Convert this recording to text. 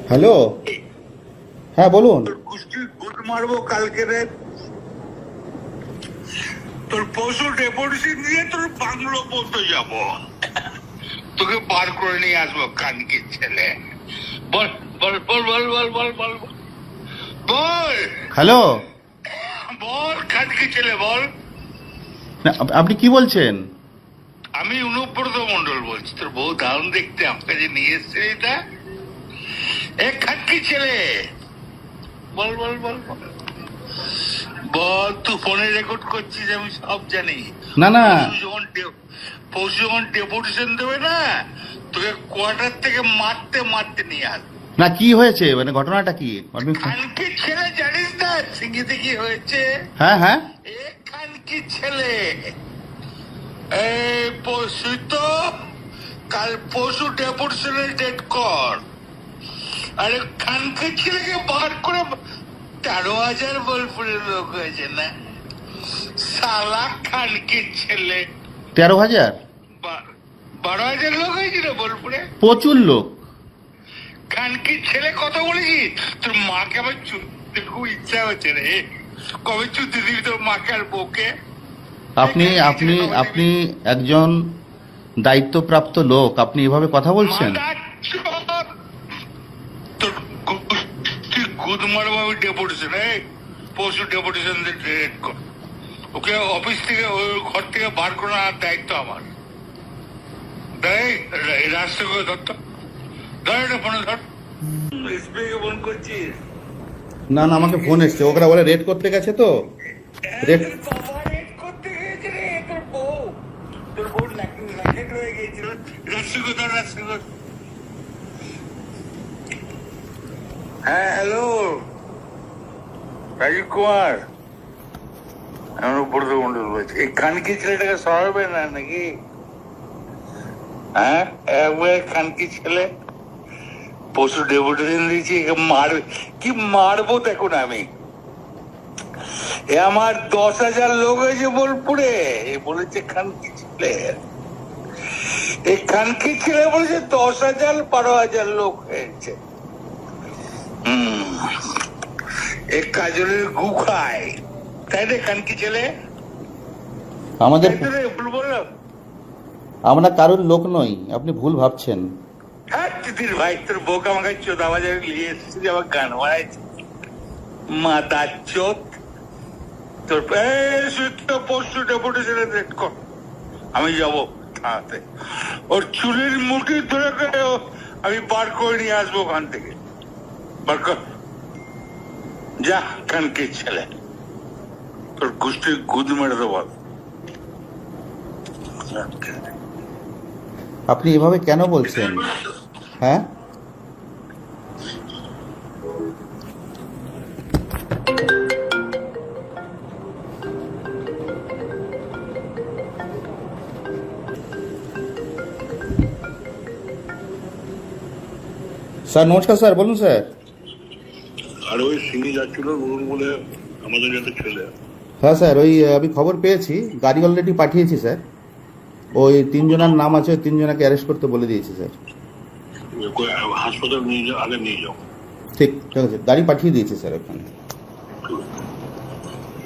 Hello, হ্যাঁ বলুন। তোর কুস্তি গুড মারবো কালকে রে। তোর পশু ডেপুটেশন দিয়ে তোর বাংলো পড়তে যাব, তোকে বার করে নিয়ে আসবো কানকির ছেলে। বল বল বল বল বল বল বল বল হ্যালো, বল কানকির ছেলে বল। না, আপনি কি বলছেন? আমি অনুব্রত মন্ডল বলছি, তোর বউ দারুণ দেখতে, আমাকে যে নিয়ে এসছে এটা। এ খানকির ছেলে বল বল বল বল বল। তুই ফোনে রেকর্ড করছিস আমি সব জানি। না না, পরশু যখন ডেপুটেশন দেবে না, তোকে কোয়ার্টার থেকে মারতে মারতে নিয়ে আস। না কি হয়েছে, মানে ঘটনাটা কি? আপনি খানকির ছেলে জানিস না সিঙ্গিতে কি হয়েছে? হ্যাঁ হ্যাঁ, এ খানকির ছেলে এই পরশু তো, কাল পরশু ডেপুটেশনের ডেট কর। আরে খানকির ছেলেকে বার করে 13,000 বোলপুরের লোক হয়েছে না সালা খানকির ছেলে। 13,000? 12,000 লোক হয়েছিল বোলপুরে, প্রচুর লোক। খানকির ছেলে কত বলেছি? তোর মাকে আমার চুদতে খুব ইচ্ছা হচ্ছে রে। কবে চুদতে দিবি তোর মাকে আর বউকে? আপনি আপনি আপনি একজন দায়িত্বপ্রাপ্ত লোক, আপনি এভাবে কথা বলছেন? তোর গুদ মারবো আমি ডেপুটেশন। পরশু ডেপুটেশন ডেট কর। ওকে অফিস থেকে ওই ঘর থেকে বার করার দায়িত্ব আমার। রাস্তা করে ধরতো, ধর এটা ফোনে ধর। এসবিআই ফোন করছিস? না না, আমাকে ফোন এসছে, ওরা বলে রেড করতে গেছে তো। রেড বাবা রেড করতে গিয়েছে রে, তোর বউ, তোর বউ ল্যাকেট হয়ে গিয়েছিল। রাস্তা করে ধর, রাস্তা কর। হ্যাঁ হ্যালো, রাজীব কুমার, আমি উপরত মন্ডল বলছি। এই খানকি ছেলেটাকে সরাবে না নাকি? হ্যাঁ, একবার খানকি ছেলে পশু ডেপুটেশন দিয়েছি, একে মারবে। কি মারবো দেখুন আমি। এ আমার 10,000 লোক হয়েছে বোলপুরে, এ বলেছে খানকি ছেলে। এই খানকি ছেলে বলেছে 10,000 12,000 লোক হয়েছে। এক কাজলের গু খায়, তাই রে খানকি ছেলে? আমাদের, ভুল বললাম? আমরা কারোর লোক নই, আপনি ভুল ভাবছেন। হ্যাঁ তিতির ভাই, তোর বউকে আমাকে চোদা বাজারে নিয়ে এসেছি, আমার গান বানাইছে মাতা চোদ। তোর পরশু ডেপুটেশনে ডেট কর, আমি যাবো থানাতে। ওর চুলের মুঠি ধরে আমি বার করে নিয়ে আসবো ওখান থেকে। বার কর, যা খানকির ছেলে, তোর গোষ্ঠীর গুদ মেরে দেবো। আপনি এভাবে কেন বলছেন? হ্যাঁ, স্যার নমস্কার। স্যার বলুন স্যার। আর ওই সিঙ্গি যাচ্ছিল বলুন বলে আমাদের একটা ছেলে। হ্যাঁ স্যার, ওই আমি খবর পেয়েছি, গাড়ি অলরেডি পাঠিয়েছি স্যার। ওই 3 জনের নাম আছে, ওই 3 জনকে অ্যারেস্ট করতে বলে দিয়েছি স্যার। হাসপাতাল নিয়ে যাও, আগে নিয়ে যাও। ঠিক ঠিক আছে, গাড়ি পাঠিয়ে দিয়েছি স্যার ওখানে।